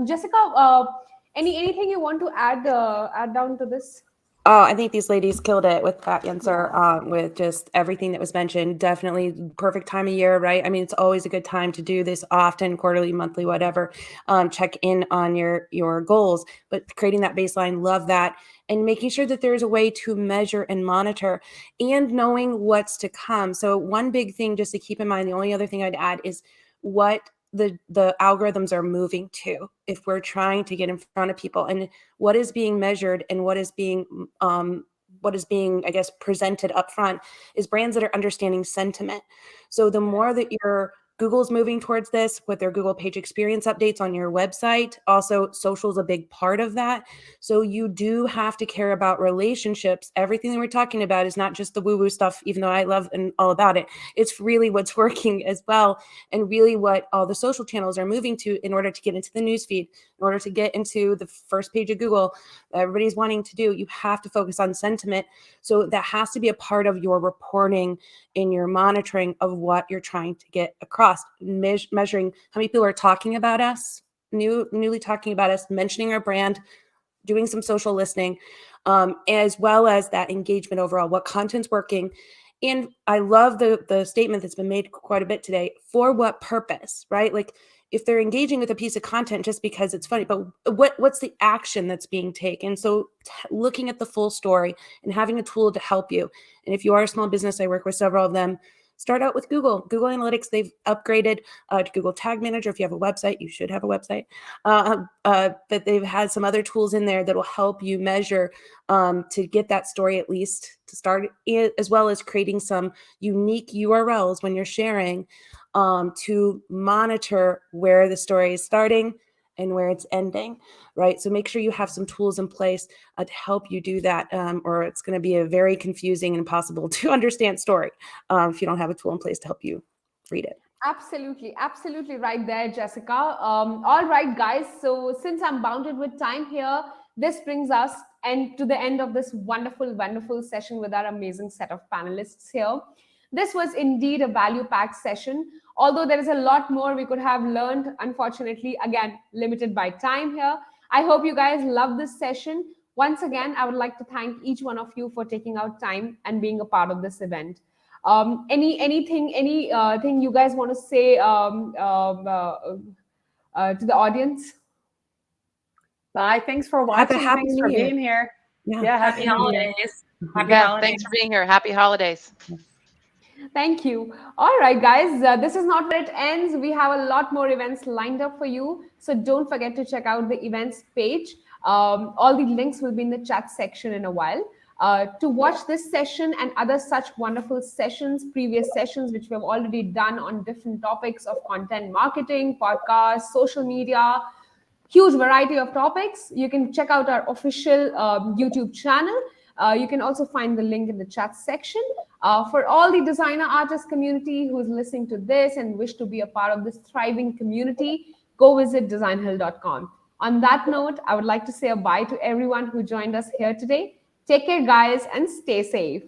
Jessica, anything you want to add down to this? Oh, I think these ladies killed it with that answer, with just everything that was mentioned. Definitely perfect time of year, right? I mean, it's always a good time to do this often, quarterly, monthly, whatever. Check in on your goals, but creating that baseline, love that. And making sure that there's a way to measure and monitor, and knowing what's to come. So one big thing just to keep in mind, the only other thing I'd add is what the algorithms are moving to, if we're trying to get in front of people, and what is being measured and what is being I guess presented up front is brands that are understanding sentiment. So the more that Google's moving towards this with their Google page experience updates on your website. Also, social is a big part of that. So you do have to care about relationships. Everything that we're talking about is not just the woo-woo stuff, even though I love and all about it. It's really what's working as well, and really what all the social channels are moving to in order to get into the newsfeed, in order to get into the first page of Google. Everybody's wanting to do. You have to focus on sentiment. So that has to be a part of your reporting and your monitoring of what you're trying to get across. Measuring how many people are talking about us, newly talking about us, mentioning our brand, doing some social listening, as well as that engagement overall, what content's working. And I love the statement that's been made quite a bit today. For what purpose, right? Like if they're engaging with a piece of content just because it's funny, but what's the action that's being taken? So looking at the full story and having a tool to help you. And if you are a small business, I work with several of them. Start out with Google Analytics. They've upgraded to Google Tag Manager. If you have a website, you should have a website. But they've had some other tools in there that will help you measure to get that story at least to start, as well as creating some unique URLs when you're sharing to monitor where the story is starting and where it's ending, right? So make sure you have some tools in place to help you do that, or it's going to be a very confusing and impossible to understand story if you don't have a tool in place to help you read it. Absolutely right there, Jessica. All right, guys. So since I'm bounded with time here, this brings us to the end of this wonderful session with our amazing set of panelists here. This was indeed a value-packed session. Although there is a lot more we could have learned, unfortunately, again, limited by time here. I hope you guys love this session. Once again, I would like to thank each one of you for taking out time and being a part of this event. Anything you guys want to say to the audience? Bye. Thanks for watching. Happy Thanks New for Year. being here. Yeah. Happy New Year. holidays. Happy Yeah, holidays. thanks for being here. Happy holidays. Thank you. All right, guys, this is not where it ends. We have a lot more events lined up for you. So don't forget to check out the events page. All the links will be in the chat section in a while. To watch this session and other such wonderful sessions, previous sessions, which we have already done on different topics of content marketing, podcasts, social media, huge variety of topics, you can check out our official YouTube channel. You can also find the link in the chat section. For all the designer artist community who is listening to this and wish to be a part of this thriving community, go visit designhill.com. On that note, I would like to say a bye to everyone who joined us here today. Take care, guys, and stay safe.